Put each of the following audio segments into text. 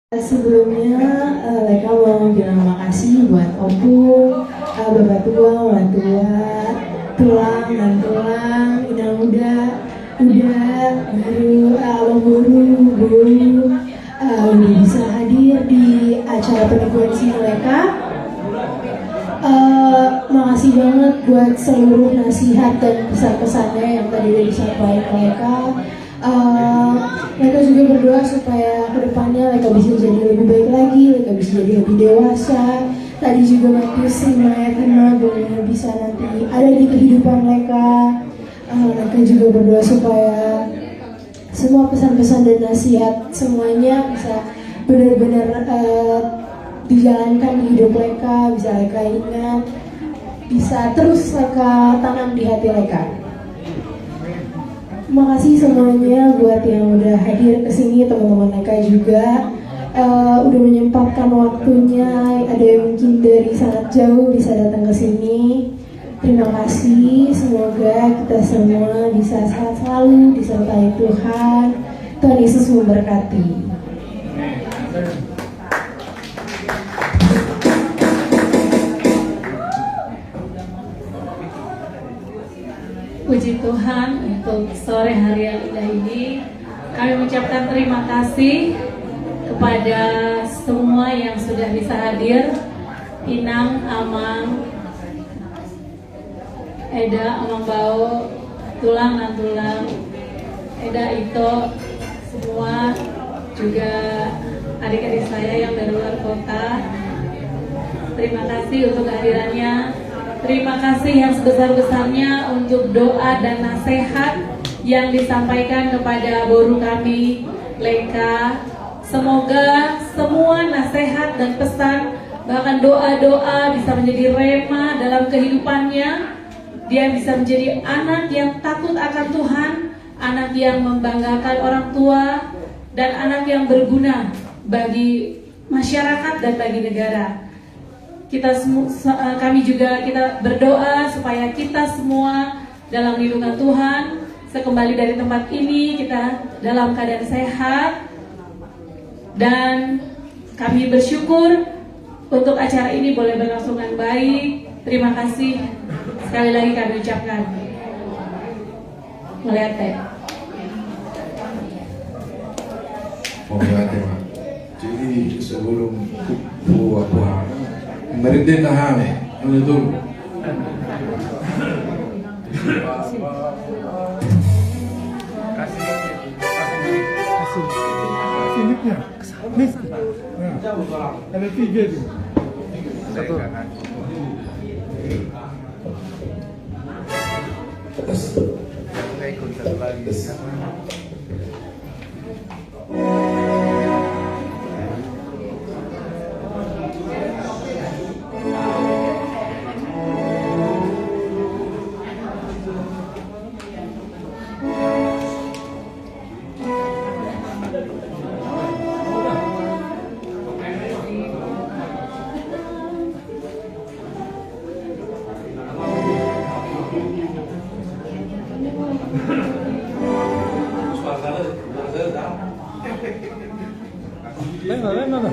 Sebelumnya, Leka mau bilang makasih buat Opung, Bapak Tua, Mama Tua, Tulang dan Tulang, Inang Muda, Baru, Abang Guru, udah bisa hadir di acara penipuan sini Leka. Makasih banget buat seluruh nasihat dan pesan-pesannya yang tadi udah disampaikan Leka. Leka juga berdoa supaya kedepannya Leka bisa jadi lebih baik lagi, Leka bisa jadi lebih dewasa. Tadi juga bantu si Maya Kena bisa nanti ada di kehidupan Leka. Leka juga berdoa supaya semua pesan-pesan dan nasihat semuanya bisa benar-benar dijalankan di hidup Leka, bisa Leka ingat, bisa terus Leka tanam di hati Leka. Terima kasih semuanya buat yang udah hadir ke sini, teman-teman Leka juga udah menyempatkan waktunya. Ada yang mungkin dari sangat jauh bisa datang ke sini. Terima kasih. Semoga kita semua bisa sehat selalu, disertai Tuhan. Tuhan Yesus memberkati. Puji Tuhan untuk sore hari yang indah ini. Kami mengucapkan terima kasih kepada semua yang sudah bisa hadir. Inang, Amang, Eda, Amang Bau, Tulang dan Tulang, Eda, Ito, semua juga adik-adik saya yang dari luar kota. Terima kasih untuk kehadirannya. Terima kasih yang sebesar-besarnya untuk doa dan nasihat yang disampaikan kepada boru kami, Leka. Semoga semua nasihat dan pesan, bahkan doa-doa bisa menjadi rema dalam kehidupannya. Dia bisa menjadi anak yang takut akan Tuhan, anak yang membanggakan orang tua, dan anak yang berguna bagi masyarakat dan bagi negara. Kami juga berdoa supaya kita semua dalam lindungan Tuhan, sekembali dari tempat ini kita dalam keadaan sehat, dan kami bersyukur untuk acara ini boleh berlangsung dengan baik. Terima kasih sekali lagi kami ucapkan. Melihat teh. Jadi sebelum buah Merinden Nahame, menutur. Kasih nicknya. Nih. Ada 3 tuh. Satu. Venga.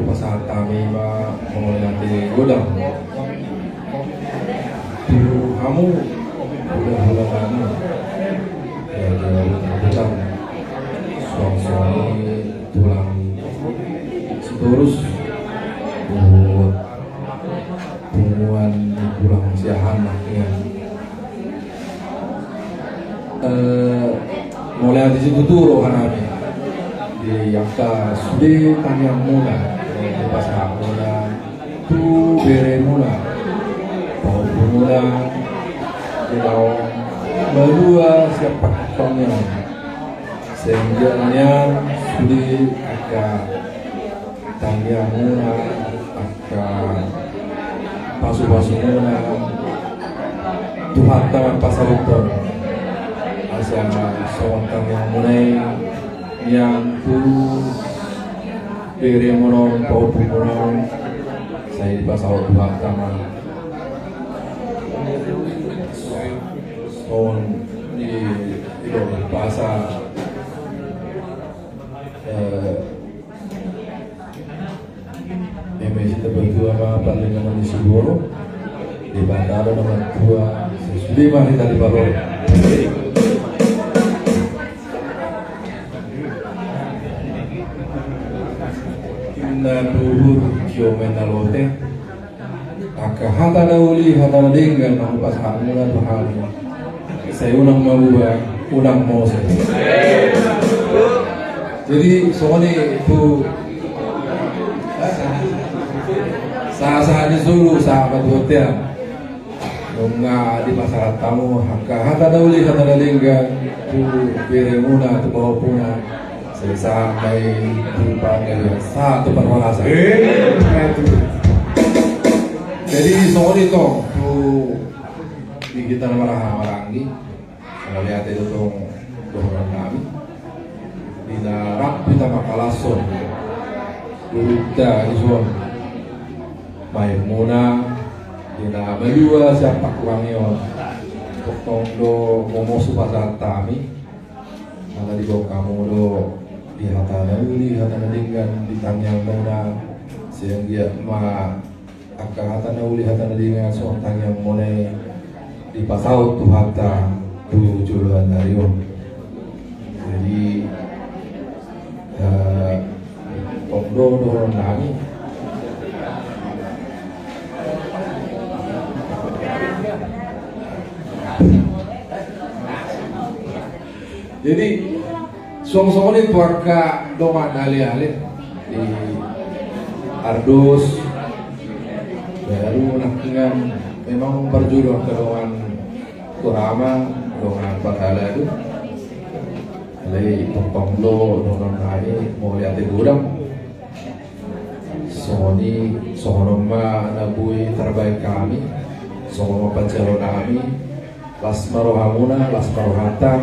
pasal kami mau nanti godang tu kamu udah bulan ya bukan suami tulang seterus buat hubungan tulang siahan ya mulai di situ tuh rohani di Yaka sudah tanya mula di pasar mula tu bere mula mau mula kalau berdua siapa kamu sehingga sudah agak tanya mula agak pasu-pasu mula Tuhan tangan pasar itu asal seorang yang mulai yang tu beri monon pau monon saya di pasal Tuhan tangan son di pasar MSC berdua apa paling nama di Siboro di Bandara nomor 2 sudah mari tadi baru na duhur kiomen nalote aka hata dauli hata dengan ang pasahan na Tuhan saya unang mabubah unang Moses jadi soalnya itu sah-sah disuruh sahabat hotel nga di masyarakat tamu hata dauli hata dengan tu beremuna tu bawa puna sampai dipanggil satu perwasa. Jadi soal itu di kita marah-marahi melihat itu tuh kami di narap kita makalason Buddha ison Maimuna di berdua siapa kurangnya potong do momosu pasal kami ada di bawah kamu do di hatana dengan ditanya mana sehingga akan hatana dengan soal tanya mana di pasau tu hata tu jualan dari jadi pokdo nami jadi song-song ini keluarga dongan alih-alih di Ardus baru dengan memang berjodoh ke dongan Kurama dongan Bakala itu dari Ponglo dongan kami mau lihat di gudang Sony Sonoma nabui terbaik kami Sonoma Pancalo kami Lasmaro Hamuna Lasmaro Hatta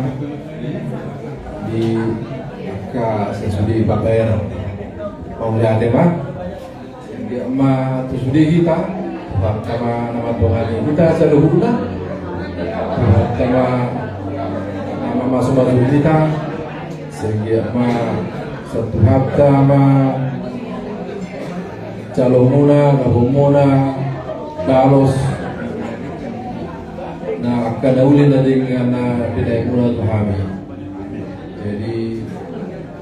di ka sesudi babayar mau lihat mah dia mah sesudi kita sama nama Tuhan kita seluruhnya sama nama masuk kita sehingga mah satu hafta mah calonuna gabunguna dalos nah akan daulin dengan bidai mula Tuhan jadi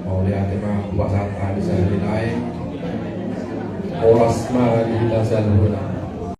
mau lihat mah puasa di sana lain oras mah di kita seluruh